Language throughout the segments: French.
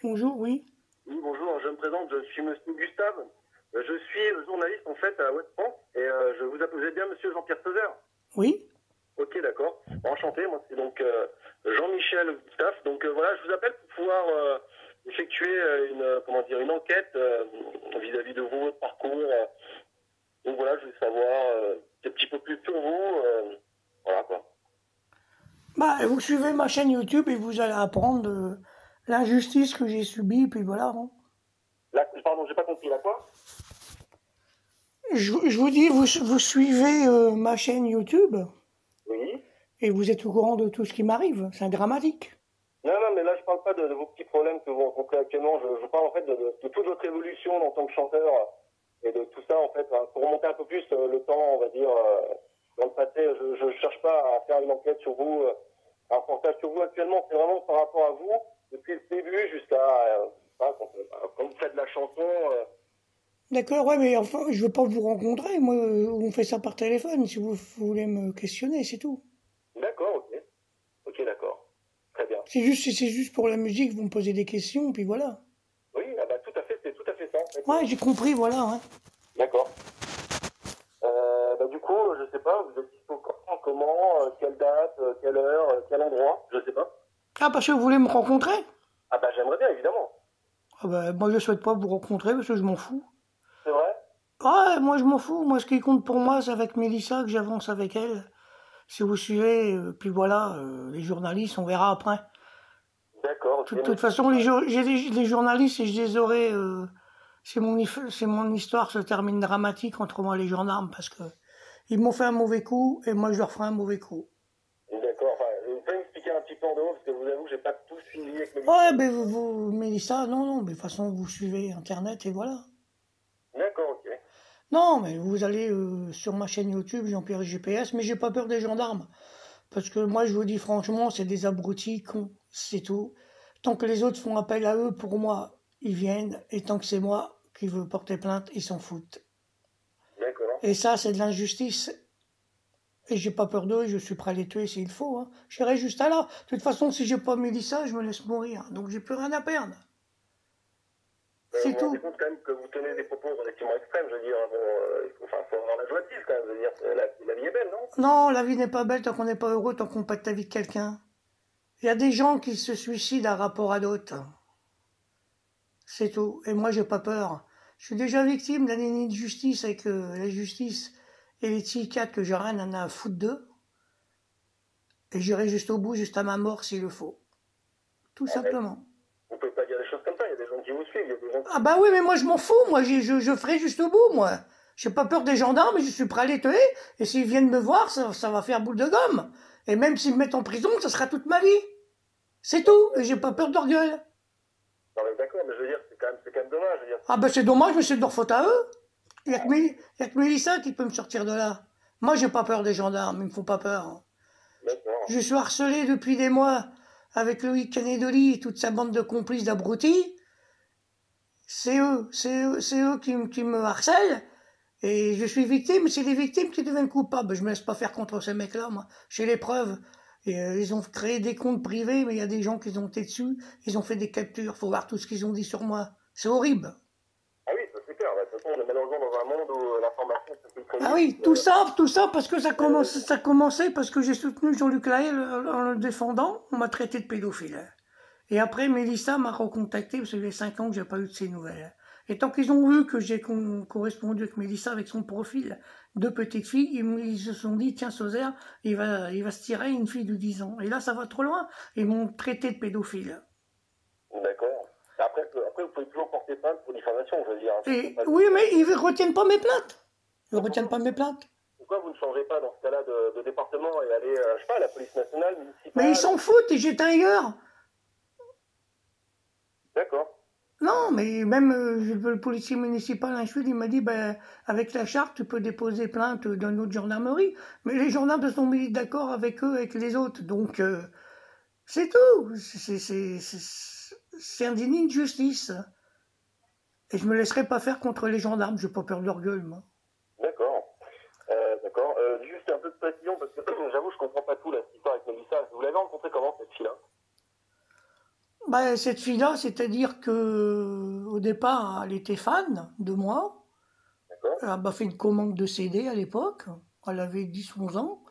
Bonjour, oui. Oui, bonjour, je me présente, je suis Monsieur Gustave. Je suis journaliste en fait à Ouest France et vous êtes bien Monsieur Jean-Pierre Sauzeur. Oui. Ok, d'accord. Enchanté, moi c'est donc Jean-Michel Gustave. Donc voilà, je vous appelle pour pouvoir effectuer une enquête vis-à-vis de vous, votre parcours. Donc voilà, je voulais savoir un petit peu plus sur vous. Voilà quoi. Bah, vous suivez ma chaîne YouTube et vous allez apprendre l'injustice que j'ai subie, puis voilà, hein. Là, pardon, j'ai pas compris, là quoi? Je vous dis, vous suivez ma chaîne YouTube Oui. et vous êtes au courant de tout ce qui m'arrive. C'est dramatique. Non, non, mais là, je parle pas de vos petits problèmes que vous rencontrez actuellement. Je parle en fait de toute votre évolution en tant que chanteur et de tout ça, en fait, hein, pour remonter un peu plus le temps, on va dire, dans le passé. Je cherche pas à faire une enquête sur vous, un reportage sur vous actuellement. C'est vraiment par rapport à vous, depuis le début jusqu'à quand vous faites de la chanson. D'accord, ouais, mais enfin, je veux pas vous rencontrer. Moi, on fait ça par téléphone, si vous voulez me questionner, c'est tout. D'accord, ok. Ok, d'accord. Très bien. C'est juste pour la musique, vous me posez des questions, puis voilà. Oui, ah bah, tout à fait, c'est tout à fait ça, en fait. Ouais, j'ai compris, voilà, hein. D'accord. Bah, du coup, je sais pas, vous êtes dispo quand, comment, quelle date, quelle heure, quel endroit, je sais pas. Ah, parce que vous voulez me rencontrer? Ah bah j'aimerais bien, évidemment. Ah bah, moi, je souhaite pas vous rencontrer parce que je m'en fous. C'est vrai? Ouais, moi je m'en fous. Moi, ce qui compte pour moi, c'est avec Mélissa que j'avance avec elle. Si vous suivez, puis voilà, les journalistes, on verra après. D'accord, ok. De toute façon, les journalistes, et je les aurai. C'est mon histoire se termine dramatique entre moi et les gendarmes parce que ils m'ont fait un mauvais coup et moi je leur ferai un mauvais coup. D'accord, enfin, vous pouvez m'expliquer un petit peu en dehors, parce que vous avouez, j'ai pas tout suivi avec mes... Ouais, mais Mélissa, non, non, mais de toute façon, vous suivez Internet et voilà. D'accord, ok. Non, mais vous allez sur ma chaîne YouTube, Jean-Pierre GPS, mais j'ai pas peur des gendarmes. Parce que moi, je vous dis franchement, c'est des abrutis cons, c'est tout. Tant que les autres font appel à eux, pour moi, ils viennent. Et tant que c'est moi qui veux porter plainte, ils s'en foutent. D'accord. Et ça, c'est de l'injustice. Et j'ai pas peur d'eux, et je suis prêt à les tuer s'il faut, hein. J'irai juste à là. De toute façon, si j'ai pas Mélissa, je me laisse mourir. Donc j'ai plus rien à perdre. Vous C'est vous rendez tout. compte quand même que vous tenez des propos relativement extrêmes, je veux dire, bon, faut avoir la joie de vivre quand même, je veux dire, la vie est belle, non? Non, la vie n'est pas belle tant qu'on n'est pas heureux, tant qu'on pète la vie de quelqu'un. Il y a des gens qui se suicident à rapport à d'autres. C'est tout. Et moi, j'ai pas peur. Je suis déjà victime d'un déni de justice avec la justice et les psychiatres que j'ai rien à foutre d'eux. Et j'irai juste au bout, juste à ma mort s'il le faut. Tout Ah, mais simplement. vous pouvez pas dire des choses comme ça, il y a des gens qui vous suivent, il y a des gens Ah qui... bah oui, mais moi je m'en fous. Moi, je ferai juste au bout, moi. J'ai pas peur des gendarmes, mais je suis prêt à les tuer. Et s'ils viennent me voir, ça va faire boule de gomme. Et même s'ils me mettent en prison, ça sera toute ma vie. C'est tout. Et j'ai pas peur de leur gueule. Non mais d'accord, mais je veux dire, c'est quand même dommage, je veux dire. Ah bah c'est dommage, mais c'est de leur faute à eux. Il y a que Mélissa qui peut me sortir de là. Moi, j'ai pas peur des gendarmes, ils me font pas peur. D'accord. Je suis harcelé depuis des mois avec Loïc Canedoli et toute sa bande de complices d'abrutis. C'est eux qui me harcèlent. Et je suis victime, c'est les victimes qui deviennent coupables. Je me laisse pas faire contre ces mecs-là, moi. J'ai les preuves. Et, ils ont créé des comptes privés, mais il y a des gens qui ont été dessus. Ils ont fait des captures. Faut voir tout ce qu'ils ont dit sur moi. C'est horrible. Ah oui, ça c'est clair, de toute façon, on est malheureusement dans un monde où l'information circule très Ah vite. oui, tout ça parce que ça a commencé parce que j'ai soutenu Jean-Luc Lahaye en le défendant. On m'a traité de pédophile. Et après, Mélissa m'a recontacté parce que ça fait 5 ans que j'ai pas eu de ses nouvelles. Et tant qu'ils ont vu que j'ai correspondu avec Mélissa avec son profil de petite fille, ils se sont dit, tiens, Sauzère, il va se tirer une fille de 10 ans. Et là, ça va trop loin. Ils m'ont traité de pédophile. D'accord. Après, vous pouvez toujours porter plainte pour diffamation, je veux dire. Et oui, mais ils retiennent pas mes plaintes. Ils retiennent pas mes plaintes. Pourquoi vous ne changez pas dans ce cas-là de département et allez, je sais pas, à la police nationale, Mais ils municipale? s'en foutent, ils jettent ailleurs. D'accord. Non, mais même le policier municipal, un chouette, il m'a dit, ben, avec la charte, tu peux déposer plainte dans une autre gendarmerie. Mais les gendarmes se sont mis d'accord avec eux, avec les autres. Donc, c'est tout. C'est un déni de justice. Et je me laisserai pas faire contre les gendarmes. J'ai pas peur de leur gueule, moi. D'accord. D'accord. Juste un peu de précision, parce que j'avoue, je comprends pas tout, là, cette histoire avec Mélissa. Vous l'avez rencontrée comment, cette fille-là? Bah, cette fille-là, c'est-à-dire que au départ, elle était fan de moi. D'accord. Elle m'a fait une commande de CD à l'époque. Elle avait 10-11 ans.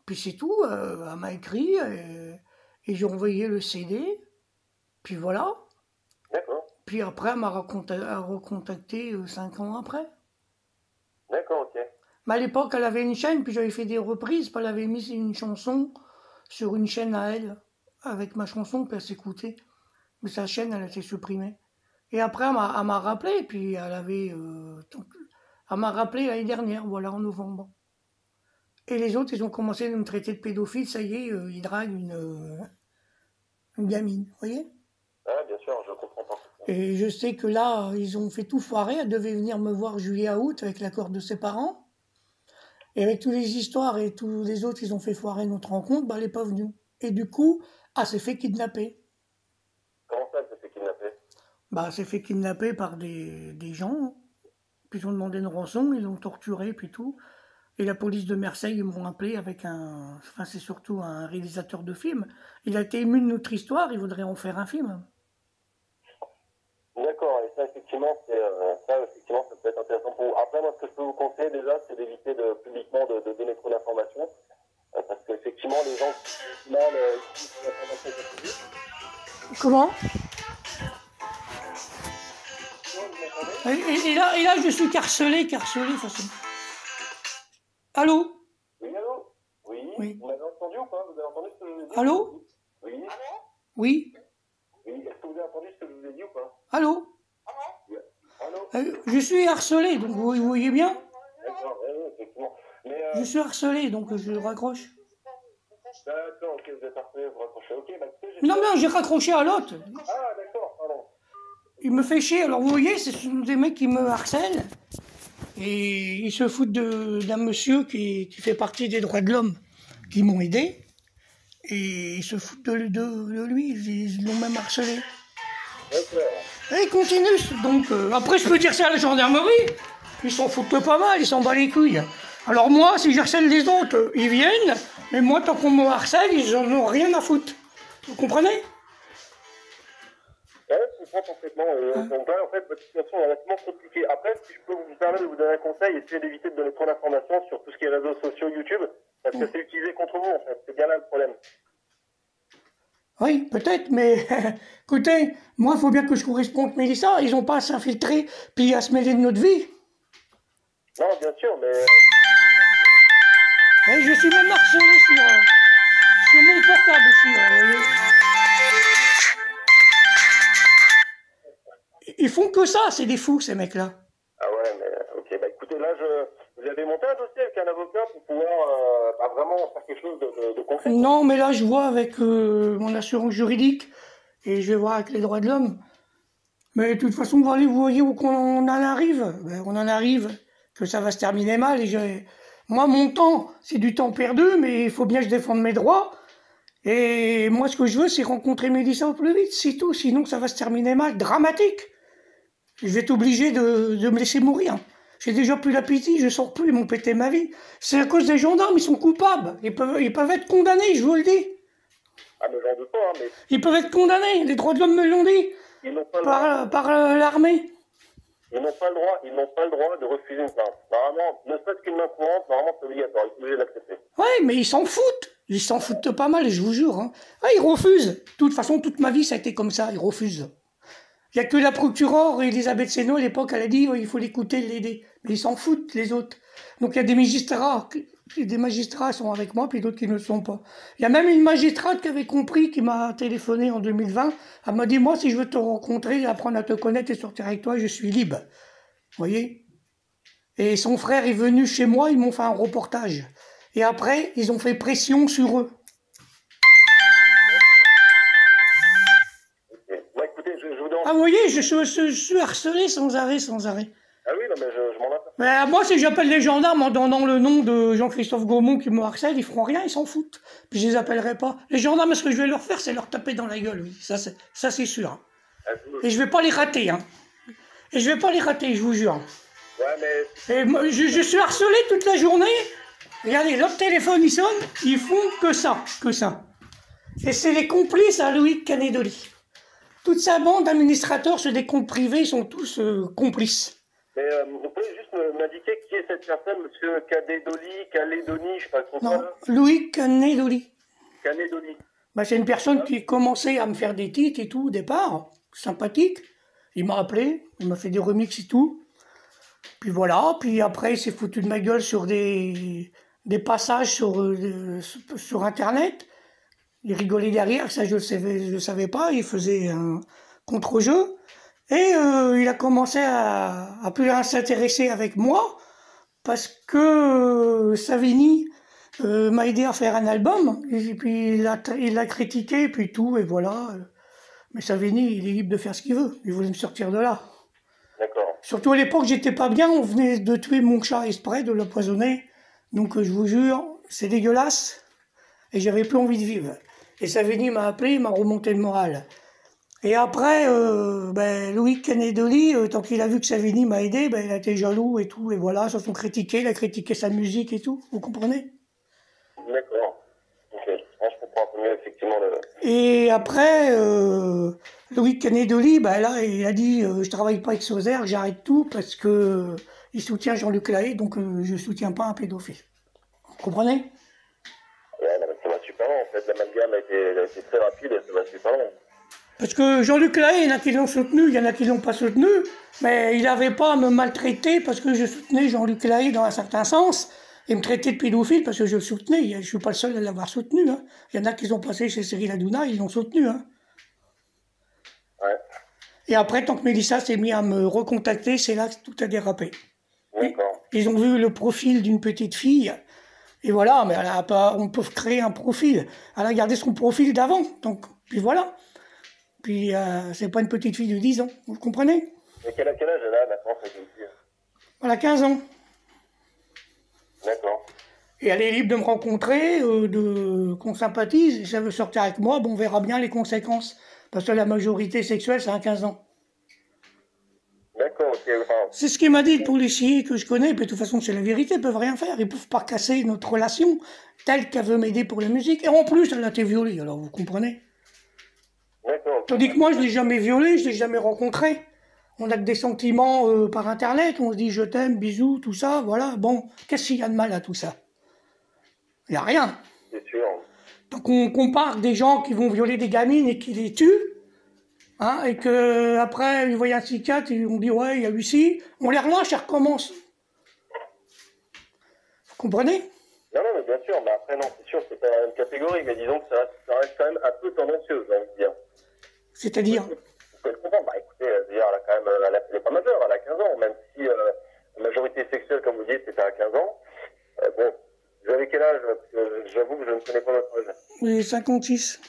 Puis c'est tout. Elle m'a écrit et j'ai envoyé le CD. Puis voilà. D'accord. Puis après, elle m'a recontacté 5 ans après. D'accord, ok. Mais à l'époque, elle avait une chaîne, puis j'avais fait des reprises. Puis elle avait mis une chanson sur une chaîne à elle, avec ma chanson, puis elle s'écoutait. Mais sa chaîne, elle a été supprimée. Et après, elle m'a rappelé, puis elle m'a rappelé l'année dernière, voilà, en novembre. Et les autres, ils ont commencé à me traiter de pédophile, ça y est, ils draguent une gamine, vous voyez? Ah, bien sûr, je comprends pas. Et je sais que là, ils ont fait tout foirer, elle devait venir me voir juillet à août avec l'accord de ses parents. Et avec toutes les histoires et tous les autres, ils ont fait foirer notre rencontre, bah, elle n'est pas venue. Et du coup, elle s'est fait kidnapper. Comment ça, elle s'est fait kidnapper? Bah, elle s'est fait kidnapper par des gens. Puis ils ont demandé une rançon, ils l'ont torturé, puis tout. Et la police de Marseille, ils m'ont appelé avec enfin, c'est surtout un réalisateur de film. Il a été ému de notre histoire, il voudrait en faire un film. D'accord, et ça, effectivement, ça peut être intéressant pour vous. Après, moi, ce que je peux vous conseiller, déjà, c'est d'éviter publiquement de donner trop d'informations. Parce qu'effectivement, les gens qui ont mal utilisent l'information publique. Comment? Vous m'entendez? Et là, je suis carcelé, façon. Allô? Oui, allô? Oui. Oui. Vous m'avez entendu ou pas? Vous avez entendu ce que je vous ai dit? Allô? Oui. Oui. Oui. Est-ce que vous avez entendu ce que je vous ai dit ou pas? Allô? Allô? Je suis harcelé, donc vous voyez bien? D'accord, oui, effectivement. Mais, Je suis harcelé, donc je raccroche. d'accord, ok, vous êtes harcelé, vous raccrochez. Ok, bah, Non, j'ai raccroché à l'autre. Ah, d'accord, pardon. Il me fait chier. Alors vous voyez, ce sont des mecs qui me harcèlent. Et ils se foutent d'un monsieur qui fait partie des droits de l'homme, qui m'ont aidé. Et ils se foutent de lui, ils l'ont même harcelé. D'accord. Et ils continuent. Donc après, je peux dire ça à la gendarmerie. Ils s'en foutent pas mal, ils s'en battent les couilles. Alors moi, si j'harcèle les autres, ils viennent. Mais moi, tant qu'on me harcèle, ils en ont rien à foutre. Vous comprenez? Ouais, je comprends parfaitement. Donc là, en fait, votre situation est relativement compliquée. Après, si je peux vous permettre de vous donner un conseil, essayez d'éviter de donner trop d'informations sur tout ce qui est réseaux sociaux, YouTube, parce que c'est utilisé contre vous, en fait. C'est bien là le problème. Oui, peut-être, mais écoutez, moi, il faut bien que je corresponde avec Mélissa. Ils n'ont pas à s'infiltrer puis à se mêler de notre vie. Non, bien sûr, mais... Et je suis même harcelé sur mon portable aussi. Vous voyez. Ils font que ça, c'est des fous, ces mecs-là. Ah ouais, mais ok, bah écoutez, là, vous avez monté un dossier avec un avocat pour pouvoir vraiment faire quelque chose de concret. Non, mais là, je vois avec mon assurance juridique et je vais voir avec les droits de l'homme. Mais de toute façon, vous voyez où on en arrive. Ben, on en arrive que ça va se terminer mal. Moi, mon temps, c'est du temps perdu, mais il faut bien que je défende mes droits. Et moi, ce que je veux, c'est rencontrer Mélissa au plus vite, c'est tout. Sinon, ça va se terminer mal, dramatique. Je vais être obligé de me laisser mourir. J'ai déjà plus d'appétit, je sors plus, ils m'ont pété ma vie. C'est à cause des gendarmes, ils sont coupables. Ils peuvent être condamnés, je vous le dis. Ah, mais j'en doute pas, hein, mais... Ils peuvent être condamnés, les droits de l'homme me l'ont dit. Ils n'ont pas le droit. Par l'armée. Ils n'ont pas le droit de refuser une plainte. Normalement, ne serait-ce qu'une main courante, normalement c'est obligatoire, ils sont obligés d'accepter. Ouais, mais ils s'en foutent. Ils s'en foutent pas mal, je vous jure. Hein. Ah, ils refusent. De toute façon, toute ma vie, ça a été comme ça, ils refusent. Il n'y a que la procureure Elisabeth Sénot, à l'époque, elle a dit oh, il faut l'écouter, l'aider. Mais ils s'en foutent, les autres. Donc il y a des magistrats sont avec moi, puis d'autres qui ne le sont pas. Il y a même une magistrate qui avait compris, qui m'a téléphoné en 2020. Elle m'a dit moi, si je veux te rencontrer, apprendre à te connaître et sortir avec toi, je suis libre. Vous voyez? Et son frère est venu chez moi, ils m'ont fait un reportage. Et après, ils ont fait pression sur eux. Bon, écoutez, je vous demande... Ah, vous voyez, je suis harcelé sans arrêt. Ah oui, non, mais je m'en aperçois. Mais moi, si j'appelle les gendarmes en donnant le nom de Jean-Christophe Gaumont qui me harcèle, ils feront rien, ils s'en foutent. Puis je les appellerai pas. Les gendarmes, ce que je vais leur faire, c'est leur taper dans la gueule, oui. Ça c'est sûr. Hein. Et je vais pas les rater, hein. Et je vais pas les rater, je vous jure. Ouais, mais... Et moi, je suis harcelé toute la journée. Regardez, leur téléphone, il sonne, ils font que ça. Et c'est les complices à Loïc Canedoli. Toute sa bande d'administrateurs sur des comptes privés, ils sont tous complices. Mais vous pouvez juste m'indiquer qui est cette personne, monsieur Calédoni, je sais pas trop quoi. Non, Loïc Canedoli. Canedoli. Bah, c'est une personne qui commençait à me faire des titres et tout au départ, sympathique. Il m'a appelé, il m'a fait des remixes et tout. Puis voilà, puis après il s'est foutu de ma gueule sur des passages sur Internet. Il rigolait derrière, ça je le savais pas, il faisait un contre-jeu. Et il a commencé à plus s'intéresser avec moi parce que Savini m'a aidé à faire un album. Et puis il l'a critiqué, puis tout, et voilà. Mais Savini, il est libre de faire ce qu'il veut. Il voulait me sortir de là. D'accord. Surtout à l'époque, j'étais pas bien. On venait de tuer mon chat exprès, de l'empoisonner. Donc je vous jure, c'est dégueulasse. Et j'avais plus envie de vivre. Et Savini m'a appelé, il m'a remonté le moral. Et après, Loïc Canedoli, tant qu'il a vu que Savini m'a aidé, il a été jaloux et tout. Et voilà, ils se sont critiqués. Il a critiqué sa musique et tout. Vous comprenez? D'accord. Ok. Je comprends un peu mieux, effectivement. Et après, Loïc Canedoli, là, il a dit je travaille pas avec Sauzère, j'arrête tout parce que il soutient Jean-Luc Lahaye, donc je soutiens pas un pédophile. Vous comprenez? Ouais, ça va super long, en fait. L'amalgame a été très rapide et ça va super long. Parce que Jean-Luc Lahaye, il y en a qui l'ont soutenu, il y en a qui l'ont pas soutenu, mais il n'avait pas à me maltraiter parce que je soutenais Jean-Luc Lahaye dans un certain sens, et me traiter de pédophile parce que je le soutenais. Je suis pas le seul à l'avoir soutenu. Hein. Il y en a qui sont passés chez Cyril Hanouna, ils l'ont soutenu. Hein. Ouais. Et après, tant que Mélissa s'est mis à me recontacter, c'est là que tout a dérapé. D'accord. Ils ont vu le profil d'une petite fille, et voilà, mais on peut créer un profil. Elle a gardé son profil d'avant, donc, puis voilà. Puis c'est pas une petite fille de 10 ans, vous comprenez? Et quel âge elle a maintenant, cette fille? Elle a 15 ans. D'accord. Et elle est libre de me rencontrer, qu'on sympathise, et si elle veut sortir avec moi, on verra bien les conséquences. Parce que la majorité sexuelle, c'est à 15 ans. D'accord, ok. Enfin... C'est ce qu'il m'a dit le policier que je connais, puis de toute façon, c'est la vérité, ils peuvent rien faire. Ils peuvent pas casser notre relation telle qu'elle veut m'aider pour la musique. Et en plus, elle a été violée, alors vous comprenez? D'accord. Tandis que moi, je l'ai jamais violée, je l'ai jamais rencontrée. On a que des sentiments par Internet, on se dit je t'aime, bisous, tout ça, voilà. Bon, qu'est-ce qu'il y a de mal à tout ça? Il n'y a rien. C'est sûr. Donc on compare des gens qui vont violer des gamines et qui les tuent, hein, et que après ils voient un psychiatre et on dit ouais, il y a eu ci, on les relâche et recommence. Vous comprenez? Non, mais bien sûr, mais après non, c'est sûr, c'est pas la même catégorie, mais disons que ça reste quand même un peu tendancieux, j'ai envie de dire. C'est-à-dire? Vous pouvez le comprendre, écoutez, elle a quand même, elle est pas majeure, elle a 15 ans, même si la majorité sexuelle, comme vous dites, c'était à 15 ans. Bon, vous avez quel âge? Parce que j'avoue que je ne connais pas votre âge. Oui, 56.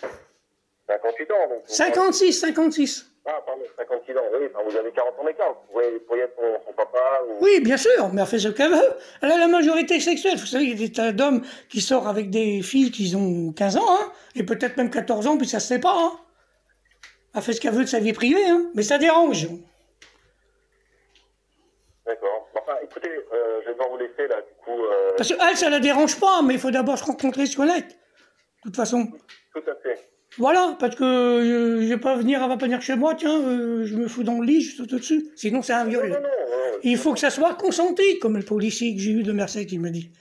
58 ans, donc. 56. Ah, pardon, 56 ans, oui, enfin, vous avez 40 ans d'écart. Vous pourriez être son papa ou... Oui, bien sûr, mais elle fait ce qu'elle veut. Elle a la majorité sexuelle. Vous savez, il y a des tas d'hommes qui sortent avec des filles qui ont 15 ans, hein, et peut-être même 14 ans, puis ça se sait pas, hein. Elle fait ce qu'elle veut de sa vie privée, hein, mais ça dérange. D'accord. Enfin, écoutez, je vais devoir vous laisser, là, du coup... Parce que elle, ça la dérange pas, mais il faut d'abord se rencontrer, se connaître. De toute façon. Tout à fait. Voilà, parce que je vais pas venir, elle va pas venir chez moi, tiens, je me fous dans le lit, je saute dessus. Sinon, c'est un viol. Non, Il faut que ça soit consenti, comme le policier que j'ai eu de Marseille qui me dit.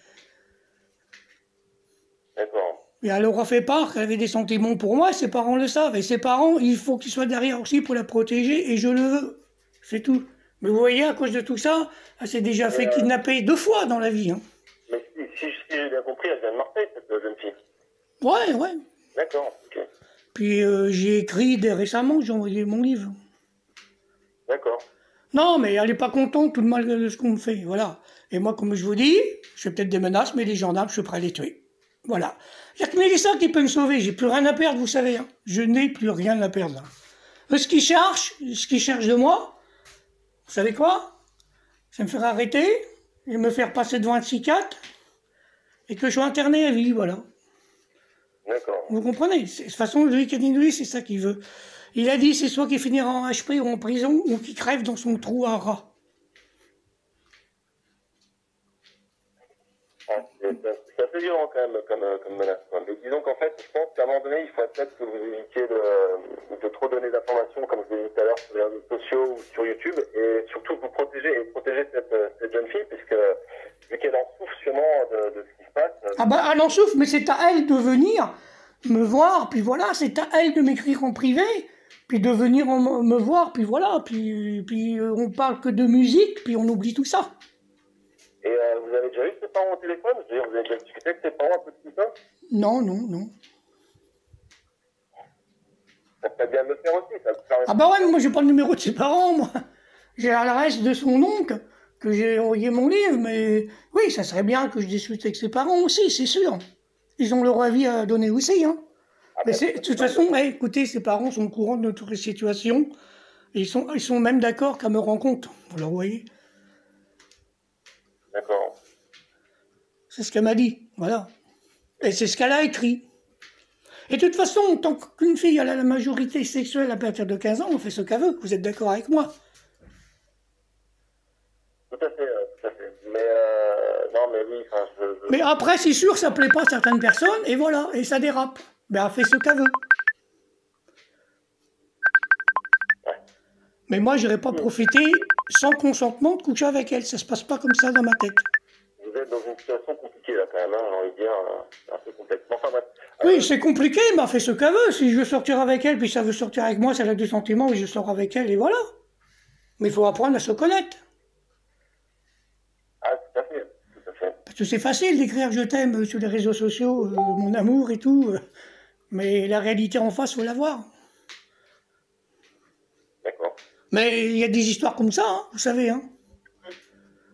D'accord. Et elle aura fait part qu'elle avait des sentiments pour moi, ses parents le savent. Et ses parents, il faut qu'ils soient derrière aussi pour la protéger, et je le veux. C'est tout. Mais vous voyez, à cause de tout ça, elle s'est déjà fait kidnapper 2 fois dans la vie. Hein. Mais si j'ai bien compris, elle vient de Marseille, cette jeune fille. Ouais. D'accord, ok. Puis j'ai écrit récemment, j'ai envoyé mon livre. D'accord. Non, mais elle n'est pas contente tout le mal de ce qu'on me fait, voilà. Et moi, comme je vous dis, je fais peut-être des menaces, mais les gendarmes, je suis prêt à les tuer. Voilà. Il n'y a que Mélissa qui peut me sauver, j'ai plus rien à perdre, vous savez. Hein. Je n'ai plus rien à perdre. Là. Ce qu'ils cherchent de moi, vous savez quoi? C'est me faire arrêter et me faire passer devant un psychiatre et que je sois interné à vie, voilà. D'accord. Vous comprenez? De toute façon, Loïc Canedoli, c'est ça qu'il veut. Il a dit c'est soit qu'il finira en HP ou en prison ou qu'il crève dans son trou à rat. Ah, c'est assez violent quand même comme menace. Quoi. Mais disons qu'en fait, je pense qu'à un moment donné, il faudrait peut-être que vous évitiez de trop donner d'informations, comme je vous l'ai dit tout à l'heure, sur les réseaux sociaux ou sur YouTube, et surtout vous protéger cette jeune fille, puisque vu qu'elle en souffre sûrement de ce qui se passe. Ah bah elle en souffre, mais c'est à elle de venir me voir, puis voilà, c'est à elle de m'écrire en privé, puis de venir me voir, puis voilà, puis on parle que de musique, puis on oublie tout ça. Et vous avez déjà eu ses parents au téléphone? Je veux dire, vous avez déjà discuté avec ses parents un peu de tout ça? Non, non, non. Ça serait bien de le faire aussi, ça vous permet... Ah bah ouais, mais moi j'ai pas le numéro de ses parents, moi. J'ai l'adresse de son oncle, que j'ai envoyé mon livre, mais oui, ça serait bien que je discute avec ses parents aussi, c'est sûr. Ils ont leur avis à donner aussi, hein. Mais de toute façon, ouais, écoutez, ses parents sont au courant de notre situation, et ils sont même d'accord qu'à me rendre compte. Alors, vous voyez. D'accord. C'est ce qu'elle m'a dit, voilà. Et c'est ce qu'elle a écrit. Et de toute façon, tant qu'une fille a la majorité sexuelle à partir de 15 ans, on fait ce qu'elle veut. Vous êtes d'accord avec moi? Tout à fait, tout à fait. Mais non, mais oui, enfin, Mais après, c'est sûr, ça plaît pas à certaines personnes, et voilà, et ça dérape. Ben, elle fait ce qu'elle veut. Ouais. Mais moi, j'irai pas profiter sans consentement de coucher avec elle. Ça se passe pas comme ça dans ma tête. Vous êtes dans une situation compliquée là quand même, hein, j'ai envie de dire, un peu complexe. Enfin bref. Oui, c'est compliqué, mais elle fait ce qu'elle veut. Si je veux sortir avec elle, puis ça veut sortir avec moi, ça a des sentiments, et je sors avec elle, et voilà. Mais il faut apprendre à se connaître. Ah, tout à fait, tout à fait. Parce que c'est facile d'écrire je t'aime sur les réseaux sociaux, mon amour et tout, mais la réalité en face, faut la voir. D'accord. Mais il y a des histoires comme ça, hein, vous savez. Hein.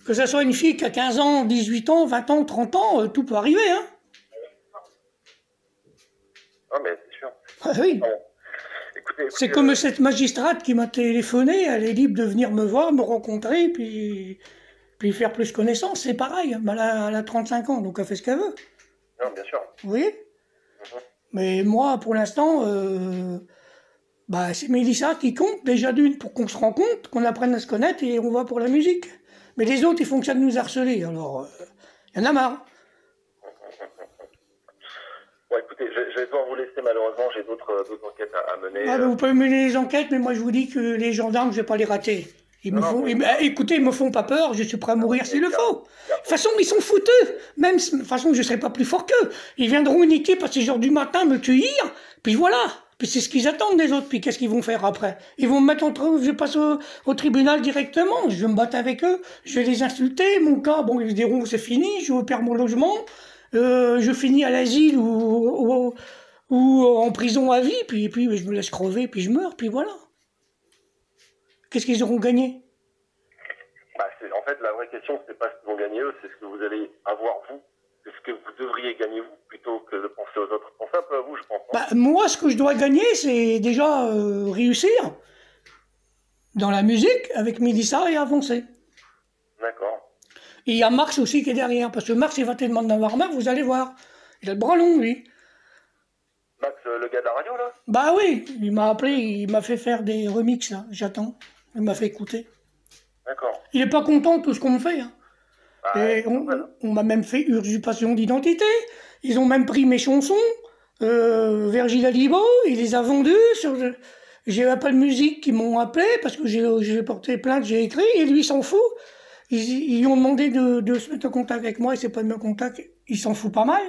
Que ça soit une fille qui a 15 ans, 18 ans, 20 ans, 30 ans, tout peut arriver. Hein. Ah, mais c'est sûr. Ah, oui. Bon. Écoutez, C'est comme cette magistrate qui m'a téléphoné, elle est libre de venir me voir, me rencontrer, puis faire plus connaissance, c'est pareil. Elle a 35 ans, donc elle fait ce qu'elle veut. Non, bien sûr. Vous voyez? Mais moi, pour l'instant, bah, c'est Mélissa qui compte, déjà d'une, pour qu'on se rencontre, qu'on apprenne à se connaître, et on va pour la musique. Mais les autres, ils font que ça de nous harceler, alors, y en a marre. Bon, écoutez, je vais devoir vous laisser malheureusement, j'ai d'autres enquêtes à mener. Ah, vous pouvez mener les enquêtes, mais moi je vous dis que les gendarmes, je vais pas les rater. Écoutez, ils me font pas peur, je suis prêt à mourir s'il le faut. De toute façon, ils sont fouteux. Même, de toute façon, je serai pas plus fort qu'eux. Ils viendront uniquer à 6 heures du matin me cueillir, puis voilà. Puis c'est ce qu'ils attendent des autres, puis qu'est-ce qu'ils vont faire après? Ils vont me mettre je passe au tribunal directement, je vais me battre avec eux, je vais les insulter, mon cas, bon, ils diront c'est fini, je perds mon logement, je finis à l'asile ou en prison à vie, puis je me laisse crever, puis je meurs, puis voilà. Qu'est-ce qu'ils auront gagné? Bah, en fait, la vraie question, c'est pas ce qu'ils vont gagner eux, c'est ce que vous allez avoir vous. C'est ce que vous devriez gagner vous, plutôt que de penser aux autres. Pensez un peu à vous, je pense. Hein. Bah, moi, ce que je dois gagner, c'est déjà réussir dans la musique avec Mélissa et avancer. D'accord. Et il y a Marx aussi qui est derrière, parce que Marx, il va te demander d'avoir Marx, vous allez voir. Il a le bras long, lui. Max, le gars de la radio, là? Bah oui, il m'a appelé, il m'a fait faire des remixes, là, j'attends. Il m'a fait écouter. D'accord. Il est pas content de tout ce qu'on me fait. Hein. Ah, et on m'a même fait usurpation d'identité. Ils ont même pris mes chansons. Virgil Alibo, il les a vendues. J'ai Apple Music qui m'ont appelé parce que j'ai porté plainte, j'ai écrit, et lui s'en fout. Ils lui ont demandé de se mettre en contact avec moi, il s'est pas mis en contact, il s'en fout pas mal.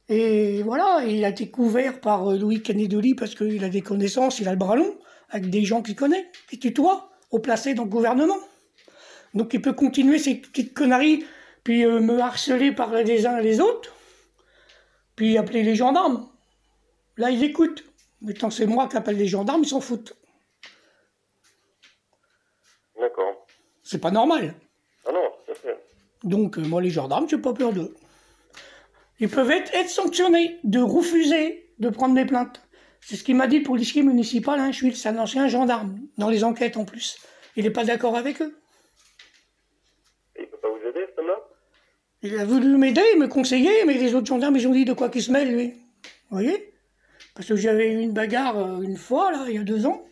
Et voilà, il a été couvert par Louis Canedoli parce qu'il a des connaissances, il a le bras long, avec des gens qu'il connaît, qui tutoient, au placé dans le gouvernement. Donc il peut continuer ces petites conneries, puis me harceler par les uns et les autres, puis appeler les gendarmes. Là, ils écoutent. Mais tant c'est moi qui appelle les gendarmes, ils s'en foutent. D'accord. C'est pas normal. Ah non, tout à fait. Donc moi, les gendarmes, j'ai pas peur d'eux. Ils peuvent être sanctionnés de refuser de prendre des plaintes. C'est ce qu'il m'a dit le policier municipal, hein, c'est un ancien gendarme, dans les enquêtes en plus. Il n'est pas d'accord avec eux. Et il peut pas vous aider, cet homme-là? Il a voulu m'aider, me conseiller, mais les autres gendarmes, ils ont dit de quoi qu'il se mêle, lui. Vous voyez? Parce que j'avais eu une bagarre une fois, là, il y a 2 ans,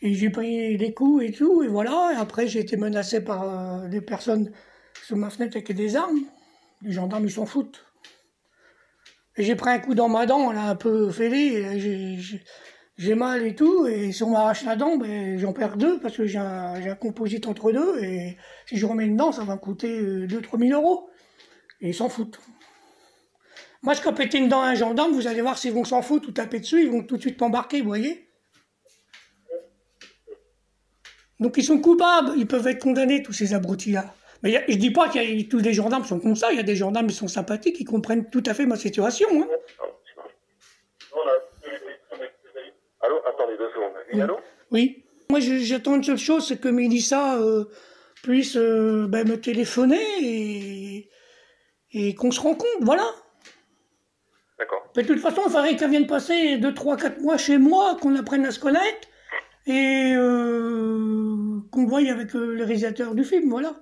et j'ai pris des coups et tout, et voilà. Et après, j'ai été menacé par des personnes sous ma fenêtre avec des armes, Les gendarmes, ils s'en foutent. Et j'ai pris un coup dans ma dent, elle a un peu fêlé, j'ai mal et tout, et si on m'arrache la dent, ben, j'en perds deux, parce que j'ai un composite entre deux, et si je remets une dent, ça va me coûter 2 000 à 3 000 euros. Et ils s'en foutent. Moi, je peux péter une dent à un gendarme, vous allez voir s'ils vont s'en foutre ou taper dessus, ils vont tout de suite m'embarquer, vous voyez. Donc ils sont coupables, ils peuvent être condamnés, tous ces abrutis-là. Mais je dis pas que tous les gendarmes sont comme ça, il y a des gendarmes qui sont sympathiques, ils comprennent tout à fait ma situation. Hein. Allô, attendez 2 secondes. Oui, allô? Oui. Moi, j'attends une seule chose, c'est que Mélissa puisse me téléphoner et qu'on se rencontre, voilà. D'accord. Mais de toute façon, il faudrait qu'elle vienne passer 2, 3, 4 mois chez moi, qu'on apprenne à se connaître, et qu'on voie avec le réalisateur du film, voilà.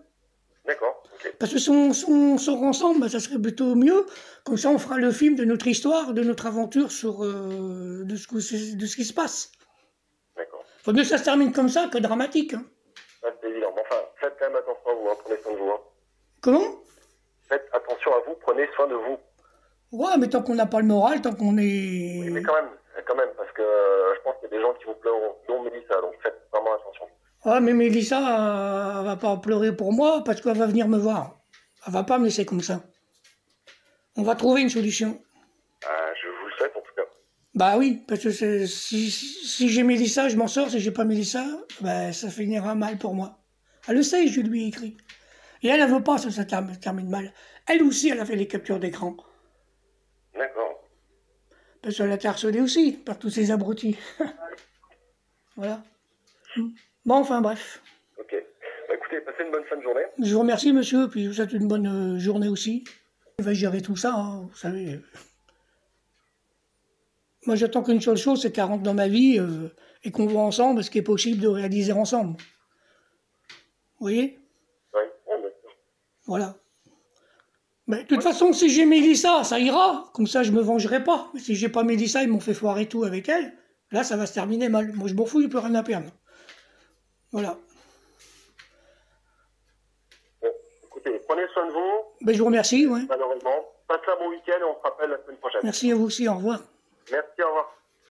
D'accord. Okay. Parce que si on sort ensemble, ben, ça serait plutôt mieux. Comme ça, on fera le film de notre histoire, de notre aventure sur de ce qui se passe. D'accord. Faut mieux que ça se termine comme ça que dramatique. Hein. Ah, c'est évident. Mais enfin, faites quand même attention à vous, hein. Prenez soin de vous. Hein. Comment? Faites attention à vous, prenez soin de vous. Ouais, mais tant qu'on n'a pas le moral, tant qu'on est... Oui, mais quand même, parce que je pense qu'il y a des gens qui vous pleureront, dont Mélissa, donc faites vraiment attention. Ah, mais Mélissa, elle va pas pleurer pour moi parce qu'elle va venir me voir. Elle va pas me laisser comme ça. On va trouver une solution. Je vous le souhaite en tout cas. Bah oui, parce que si j'ai Mélissa, je m'en sors. Si j'ai pas Mélissa, bah, ça finira mal pour moi. Elle le sait, je lui ai écrit. Et elle veut pas que ça termine mal. Elle aussi, elle a fait les captures d'écran. D'accord. Parce qu'elle a été harcelée aussi par tous ces abrutis. Voilà. Bon, enfin bref. Ok. Bah, écoutez, passez une bonne fin de journée. Je vous remercie, monsieur, puis je vous souhaite une bonne journée aussi. Il va gérer tout ça, hein, vous savez. Moi, j'attends qu'une seule chose, c'est qu'elle rentre dans ma vie et qu'on voit ensemble ce qui est possible de réaliser ensemble. Vous voyez? Oui, bien sûr. Voilà. Mais de toute façon, si j'ai Mélissa, ça ira. Comme ça, je me vengerai pas. Mais si j'ai pas Mélissa, ils m'ont fait foirer tout avec elle. Là, ça va se terminer mal. Moi, je m'en fous, il n'y a plus rien à perdre. Voilà. Bon, écoutez, prenez soin de vous. Ben, je vous remercie, ouais. Malheureusement. Passez un bon week-end et on se rappelle la semaine prochaine. Merci à vous aussi, au revoir. Merci, au revoir.